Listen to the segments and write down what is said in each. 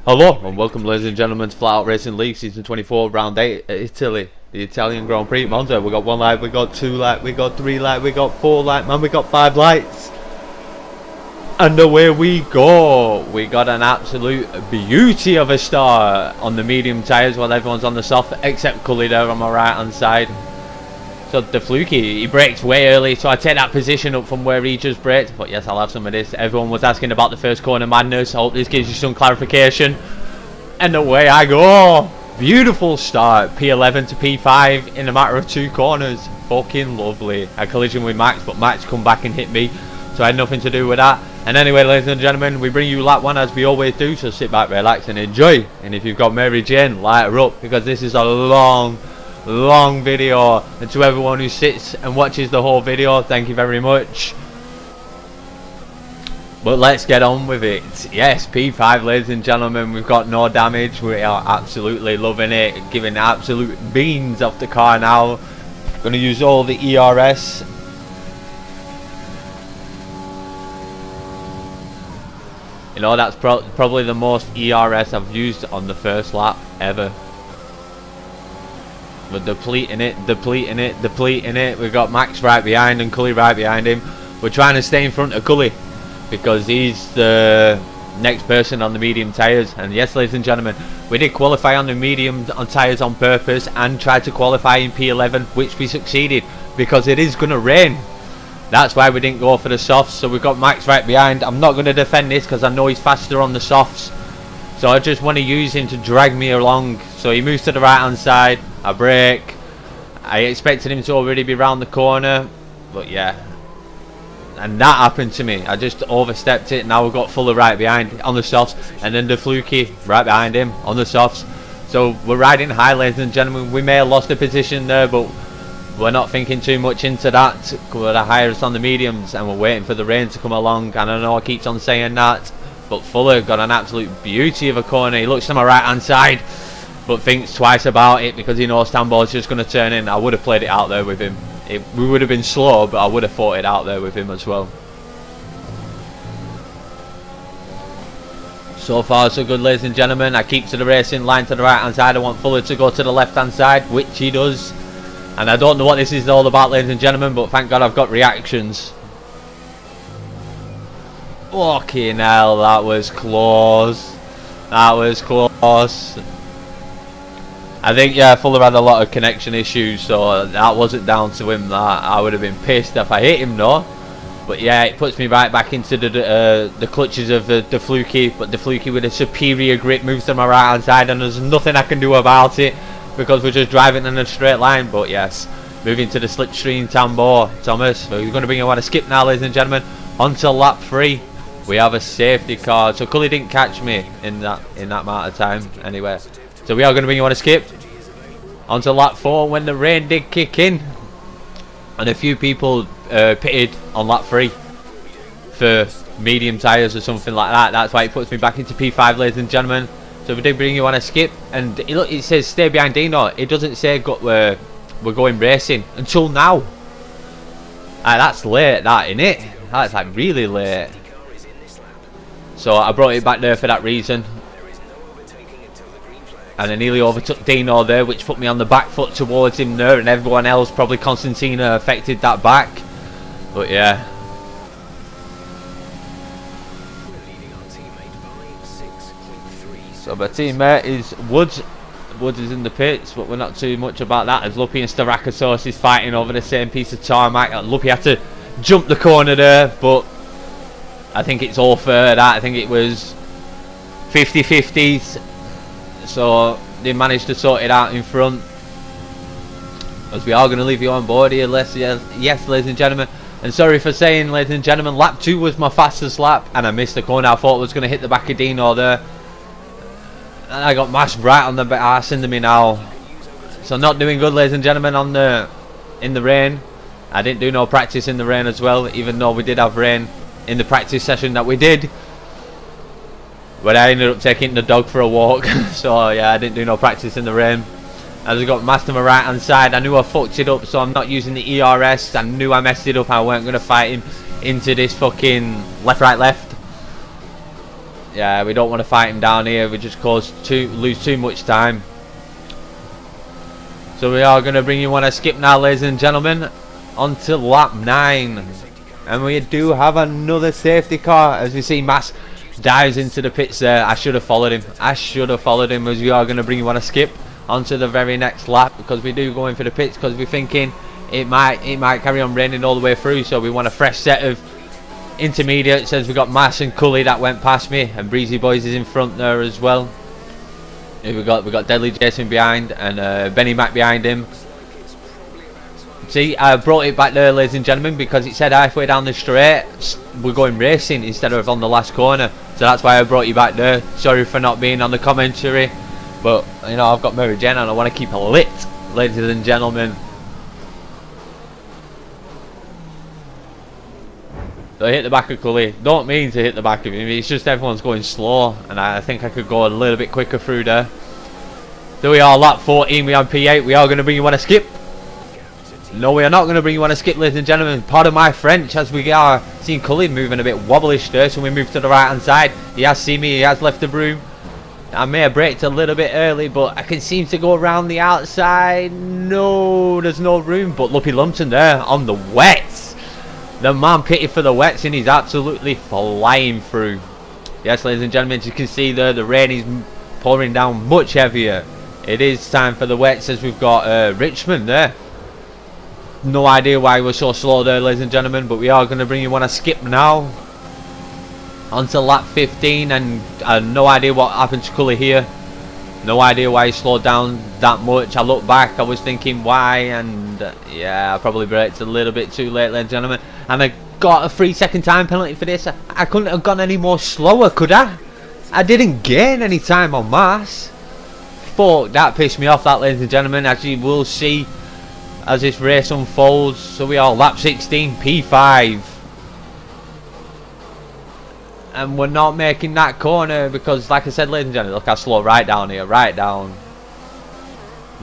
Hello and welcome, ladies and gentlemen, to Flat Out Racing League Season 24, Round 8 at Italy, the Italian Grand Prix Monza. We got 1 light, we got 2 light, we got 3 light, we got 4 light, man, we got 5 lights. And away we go. We got an absolute beauty of a start on the medium tyres while everyone's on the soft, except Cully there on my right hand side. So the Fluky, he brakes way early, so I take that position up from where he just braked. But yes, I'll have some of this. Everyone was asking about the first corner madness. I hope this gives you some clarification. And away I go. Beautiful start. P11 to P5 in a matter of 2 corners. Fucking lovely. A collision with Max, but Max come back and hit me, so I had nothing to do with that. And anyway, ladies and gentlemen, we bring you lap 1 as we always do, so sit back, relax and enjoy. And if you've got Mary Jane, light her up, because this is a long video. And to everyone who sits and watches the whole video, thank you very much. But let's get on with it. Yes, P5, ladies and gentlemen, we've got no damage. We are absolutely loving it, giving absolute beans off the car now. Going to use all the ERS. You know, that's probably the most ERS I've used on the first lap ever. We're depleting it. We've got Max right behind and Cully right behind him. We're trying to stay in front of Cully because he's the next person on the medium tyres. And yes, ladies and gentlemen, we did qualify on the medium tyres on purpose and tried to qualify in P11, which we succeeded because it is going to rain. That's why we didn't go for the softs. So we've got Max right behind. I'm not going to defend this because I know he's faster on the softs. So I just want to use him to drag me along. So he moves to the right hand side. I brake. I expected him to already be round the corner, but yeah. And that happened to me. I just overstepped it. Now we've got Fuller right behind on the softs. And then the Fluky right behind him on the softs. So we're riding high, ladies and gentlemen. We may have lost the position there, but we're not thinking too much into that. We're the highest on the mediums and we're waiting for the rain to come along. And I know I keep on saying that, but Fuller got an absolute beauty of a corner. He looks to my right hand side, but thinks twice about it because he knows Tambow's just going to turn in. I would have played it out there with him. We would have been slow, but I would have fought it out there with him as well. So far so good, ladies and gentlemen. I keep to the racing line to the right hand side. I want Fuller to go to the left hand side, which he does. And I don't know what this is all about, ladies and gentlemen, but thank God I've got reactions. Fucking hell, that was close. That was close. I think, yeah, Fuller had a lot of connection issues, so that wasn't down to him. That I would have been pissed if I hit him, though. But yeah, it puts me right back into the clutches of the Fluky. But the Fluky with a superior grip moves to my right hand side, and there's nothing I can do about it because we're just driving in a straight line. But yes, moving to the slipstream Tambo Thomas. So he's going to bring you on a skip now, ladies and gentlemen, onto lap 3. We have a safety car, so Cully didn't catch me in that amount of time anyway. So we are going to bring you on a skip onto lap 4 when the rain did kick in, and a few people pitted on lap 3 for medium tyres or something like that. That's why it puts me back into P5, ladies and gentlemen. So we did bring you on a skip, and look, it says stay behind Dino. It doesn't say we're going racing until now. That's late, that, innit? That's like really late. So I brought it back there for that reason. And I nearly overtook Dino there, which put me on the back foot towards him there, and everyone else, probably Constantina, affected that back. But yeah. So my teammate is Woods. Woods is in the pits, but we're not too much about that, as Luppy and Starakasos is fighting over the same piece of tarmac. Luppy had to jump the corner there, but I think it's all fair. I think it was 50-50s. So they managed to sort it out in front. As we are going to leave you on board here, yes, ladies and gentlemen. And sorry for saying, ladies and gentlemen, lap 2 was my fastest lap, and I missed the corner. I thought I was going to hit the back of Dino there, and I got mashed right on the arse into me now. So not doing good, ladies and gentlemen, in the rain. I didn't do no practice in the rain as well, even though we did have rain in the practice session that we did. But I ended up taking the dog for a walk. So yeah, I didn't do no practice in the rain. As I got master on my right hand side, I knew I fucked it up, so I'm not using the ERS. I knew I messed it up. I weren't going to fight him into this fucking left, right, left. Yeah, we don't want to fight him down here. We just lose too much time. So we are going to bring you on a skip now, ladies and gentlemen, onto lap 9. And we do have another safety car. As we see, Mass dives into the pits there. I should have followed him. As we are going to bring you on a skip onto the very next lap, because we do go in for the pits, because we're thinking it might carry on raining all the way through. So we want a fresh set of intermediates, as we got Mass and Cully that went past me, and Breezy Boys is in front there as well. We got Deadly Jason behind, and Benny Mac behind him. See, I brought it back there, ladies and gentlemen, because it said halfway down the straight we're going racing instead of on the last corner. So that's why I brought you back there. Sorry for not being on the commentary, but you know, I've got Mary Jane and I want to keep it lit, ladies and gentlemen. So I hit the back of Cully. Don't mean to hit the back of him. It's just everyone's going slow, and I think I could go a little bit quicker through there. There we are, lap 14. We on P8. We are going to bring you on a skip. No, we are not going to bring you on a skip, ladies and gentlemen. Pardon my French, as we are seeing Cully moving a bit wobblish there. So we move to the right hand side. He has seen me. He has left the broom. I may have braked a little bit early, but I can seem to go around the outside. No, there's no room. But Lumpy Lumpton there on the wets. The man pitted for the wets, and he's absolutely flying through. Yes, ladies and gentlemen, as you can see there, the rain is pouring down much heavier. It is time for the wets, as we've got Richmond there. No idea why we're so slow there, ladies and gentlemen, but we are going to bring you on a skip now onto lap 15, and no idea what happened to Cully here. No idea why he slowed down that much. I look back, I was thinking why, and yeah, I probably braked a little bit too late, ladies and gentlemen, and I got a 3-second time penalty for this. I couldn't have gone any more slower, could I? I didn't gain any time on Mars. Fuck, that pissed me off, that, ladies and gentlemen, as you will see as this race unfolds. So we are lap 16, P5, and we're not making that corner because, like I said, ladies and gentlemen, look how slow right down here, right down.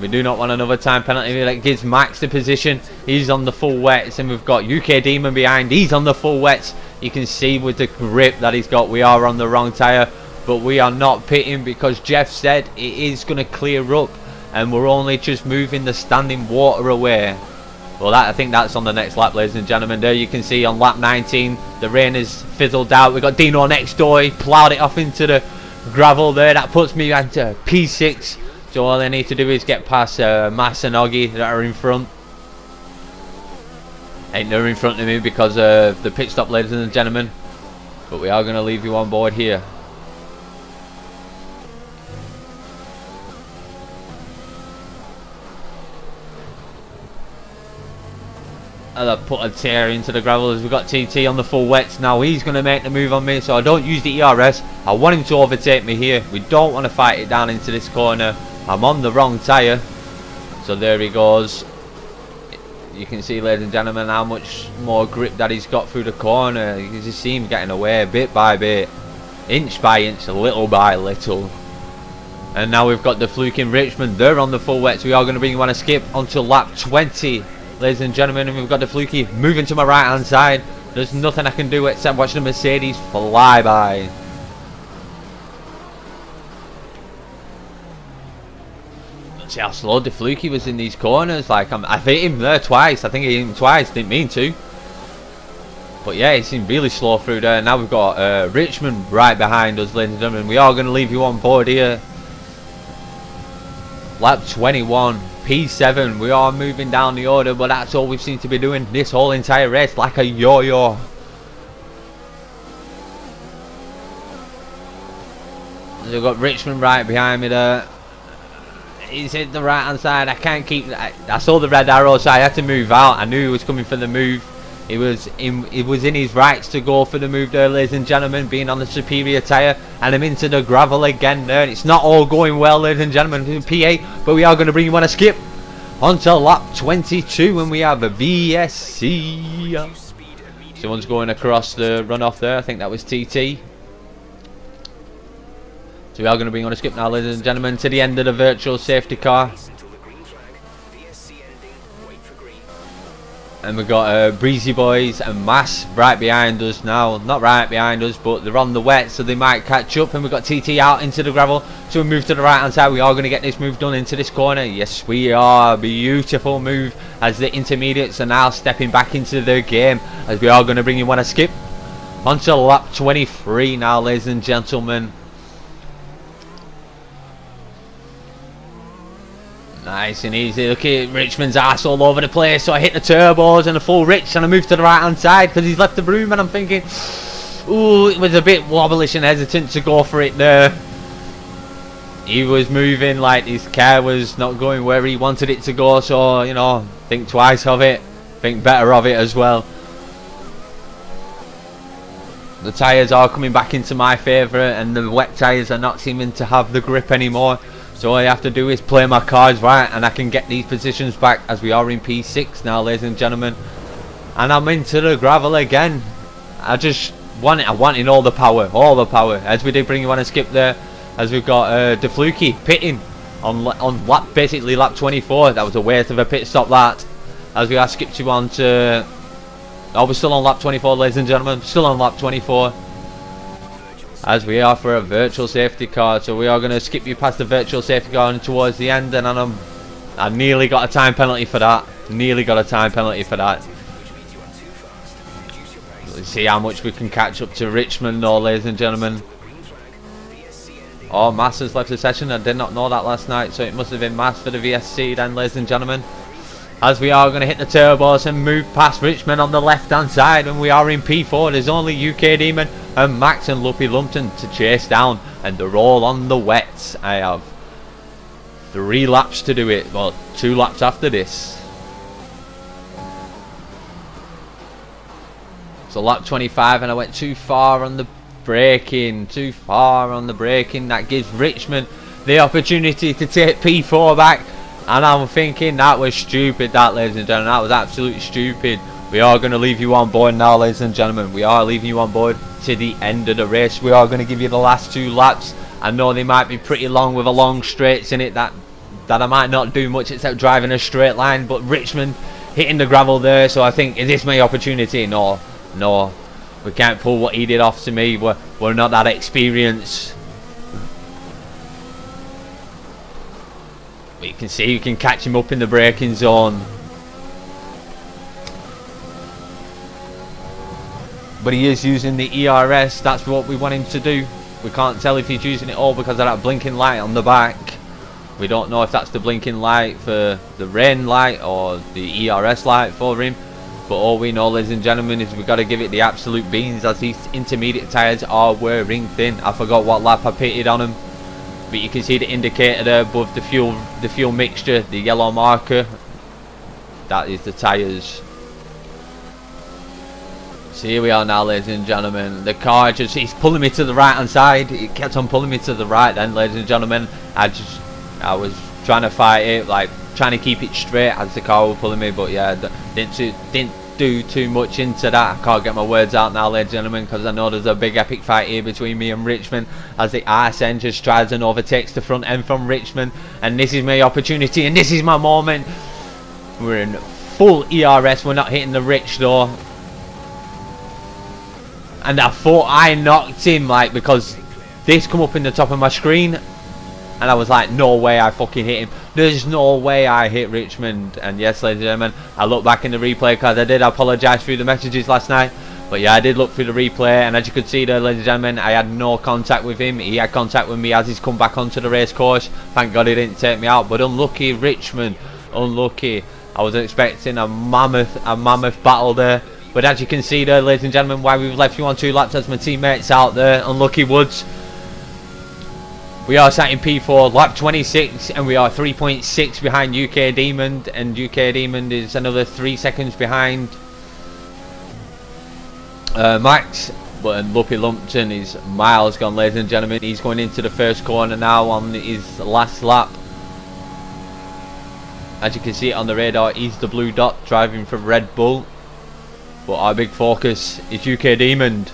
We do not want another time penalty. That gives Max the position. He's on the full wets, and we've got UK Demon behind. He's on the full wets. You can see with the grip that he's got, we are on the wrong tyre, but we are not pitting because Jeff said it is going to clear up, and we're only just moving the standing water away. Well, I think that's on the next lap, ladies and gentlemen. There you can see on lap 19 the rain is fizzled out. We've got Dino next door. He ploughed it off into the gravel there. That puts me into P6. So all I need to do is get past Mass and Oggy that are in front. Ain't no in front of me because of the pit stop, ladies and gentlemen. But we are going to leave you on board here. And I put a tear into the gravel as we've got TT on the full wets. Now he's going to make the move on me, so I don't use the ERS. I want him to overtake me here. We don't want to fight it down into this corner. I'm on the wrong tyre. So there he goes. You can see, ladies and gentlemen, how much more grip that he's got through the corner. You can just see him getting away bit by bit, inch by inch, little by little. And now we've got the fluke in Richmond. They're on the full wets. We are going to bring you on a skip until lap 20. Ladies and gentlemen, and we've got the fluky moving to my right hand side. There's nothing I can do except watch the Mercedes fly by. See how slow the fluky was in these corners. Like I've hit him there twice. I think I hit him twice. Didn't mean to. But yeah, he seemed really slow through there. Now we've got Richmond right behind us, ladies and gentlemen. We are going to leave you on board here. Lap 21. P7, we are moving down the order, but that's all we seem to be doing this whole entire race, like a yo-yo. We've got Richmond right behind me there. He's hit the right hand side. I can't keep. I saw the red arrow, so I had to move out. I knew he was coming for the move. It was in his rights to go for the move there, ladies and gentlemen, being on the superior tyre. And I'm into the gravel again there. And it's not all going well, ladies and gentlemen, P8. But we are going to bring you on a skip until lap 22 when we have a VSC. Someone's going across the runoff there. I think that was TT. So we are going to bring on a skip now, ladies and gentlemen, to the end of the virtual safety car. And we've got Breezy Boys and Mass right behind us now. Not right behind us, but they're on the wet, so they might catch up. And we've got TT out into the gravel. So we move to the right hand side. We are going to get this move done into this corner. Yes, we are. Beautiful move as the intermediates are now stepping back into the game. As we are going to bring you one a skip. Onto lap 23 now, ladies and gentlemen. Nice and easy. Look at Richmond's ass all over the place. So I hit the turbos and a full Rich, and I moved to the right hand side because he's left the broom, and I'm thinking, ooh, it was a bit wobblish and hesitant to go for it there. He was moving like his car was not going where he wanted it to go, so, you know, think twice of it, think better of it as well. The tyres are coming back into my favour, and the wet tyres are not seeming to have the grip anymore. So all I have to do is play my cards right, and I can get these positions back as we are in P6 now, ladies and gentlemen. And I'm into the gravel again. I wanted all the power. As we did bring you on a skip there, as we've got DeFluky pitting on lap, basically lap 24. That was a waste of a pit stop, that. As we are skipped you on to, oh, we're still on lap 24, ladies and gentlemen. Still on lap 24. As we are for a virtual safety car, so we are going to skip you past the virtual safety car and towards the end, and I nearly got a time penalty for that. Let's see how much we can catch up to Richmond though, ladies and gentlemen. Oh, Mass has left the session. I did not know that last night, so it must have been Mass for the VSC then, ladies and gentlemen. As we are going to hit the turbos and move past Richmond on the left hand side, and we are in P4. There's only UK Demon and Max and Lumpy Lumpton to chase down, and they're all on the wets. I have 3 laps to do it, well, 2 laps after this. So lap 25, and I went too far on the braking, that gives Richmond the opportunity to take P4 back. And I'm thinking that was stupid, that, ladies and gentlemen. That was absolutely stupid. We are going to leave you on board now, ladies and gentlemen. We are leaving you on board to the end of the race. We are going to give you the last 2 laps. I know they might be pretty long with a long straights in it. That I might not do much except driving a straight line. But Richmond hitting the gravel there. So I think, is this my opportunity? No. We can't pull what he did off to me. We're not that experienced. But you can see you can catch him up in the braking zone. But he is using the ERS. That's what we want him to do. We can't tell if he's using it all because of that blinking light on the back. We don't know if that's the blinking light for the rain light or the ERS light for him. But all we know, ladies and gentlemen, is we've got to give it the absolute beans as these intermediate tyres are wearing thin. I forgot what lap I pitted on them. But you can see the indicator there above the fuel mixture, the yellow marker. That is the tyres. So here we are now, ladies and gentlemen. The car he's pulling me to the right hand side. It kept on pulling me to the right then, ladies and gentlemen. I was trying to fight it, like trying to keep it straight as the car was pulling me, but yeah, didn't do too much into that. I can't get my words out now, ladies and gentlemen, because I know there's a big epic fight here between me and Richmond as the RSN just tries and overtakes the front end from Richmond, and this is my opportunity and this is my moment. We're in full ERS. We're not hitting the Rich though, and I thought I knocked him, like, because this come up in the top of my screen and I was like, no way I fucking hit him. There's no way I hit Richmond. And yes, ladies and gentlemen, I look back in the replay because I did apologise through the messages last night. But yeah, I did look through the replay, and as you could see there, ladies and gentlemen, I had no contact with him. He had contact with me as he's come back onto the race course. Thank God he didn't take me out. But unlucky Richmond, unlucky. I was expecting a mammoth battle there. But as you can see there, ladies and gentlemen, why we've left you on 2 laps as my teammates out there. Unlucky Woods. We are sat in P4, lap 26, and we are 3.6 behind UK Demon, and UK Demon is another 3 seconds behind Max. But Lumpy Lumpton is miles gone, ladies and gentlemen. He's going into the first corner now on his last lap. As you can see it on the radar, he's the blue dot driving for Red Bull. But our big focus is UK Demon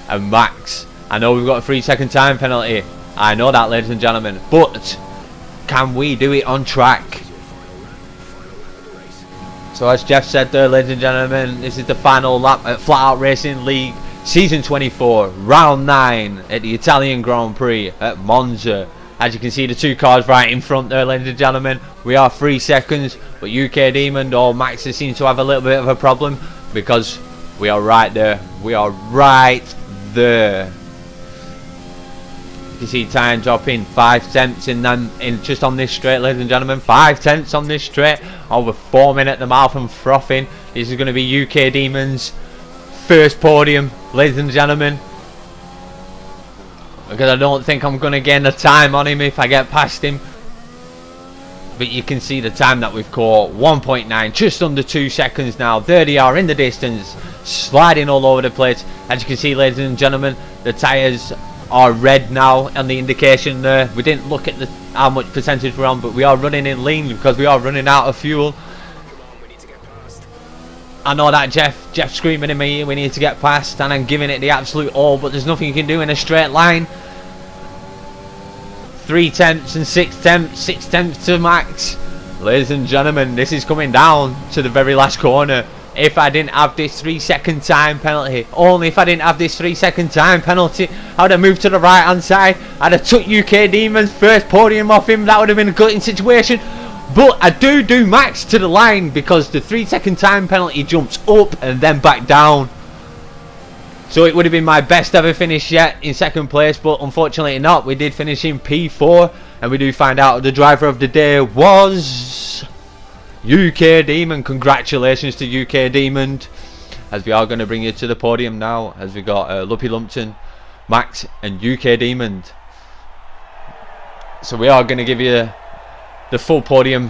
and Max. I know we've got a 3-second time penalty. I know that, ladies and gentlemen, but can we do it on track? So So as Jeff said there, ladies and gentlemen, this is the final lap at FlatOutRacing League Season 24, Round 9 at the Italian Grand Prix at Monza. As you can see, the two cars right in front there, ladies and gentlemen. We are 3 seconds, but UK Demon or Max seems to have a little bit of a problem because we are right there. We are right there. You can see time dropping 5 tenths in just on this straight, ladies and gentlemen. 5 tenths on this straight, over 4 minutes at the mouth and frothing. This is going to be UK Demon's first podium, ladies and gentlemen, because I don't think I'm going to gain the time on him if I get past him. But you can see the time that we've caught, 1.9, just under 2 seconds now. There they are in the distance, sliding all over the place. As you can see, ladies and gentlemen, the tyres are red now on the indication there. We didn't look at how much percentage we're on, but we are running in lean because we are running out of fuel. I know that Jeff screaming at me, we need to get past, and I'm giving it the absolute all, but there's nothing you can do in a straight line. 3 tenths and 6 tenths, 6 tenths to Max. Ladies and gentlemen, this is coming down to the very last corner. If I didn't have this 3-second time penalty, only if I didn't have this 3-second time penalty, I would have moved to the right hand side. I'd have took UK Demon's first podium off him. That would have been a gutting situation. But I do Max to the line because the 3-second time penalty jumps up and then back down. So it would have been my best ever finish yet in second place, but unfortunately not. We did finish in P4, and we do find out the driver of the day was UK Demon. Congratulations to UK Demon, as we are going to bring you to the podium now, as we got Luppy Lumpton, Max and UK Demon. So we are going to give you the full podium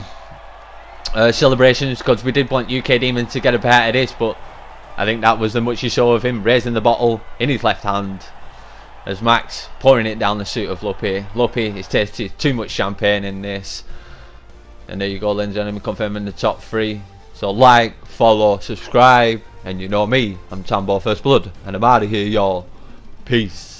celebrations, because we did want UK Demon to get a part of this, but I think that was the much you saw of him raising the bottle in his left hand as Max pouring it down the suit of Luppy. Luppy is tasted too much champagne in this. And there you go, ladies and gentlemen, confirming the top 3. So like, follow, subscribe, and you know me, I'm Tambo First Blood, and I'm out of here, y'all. Peace.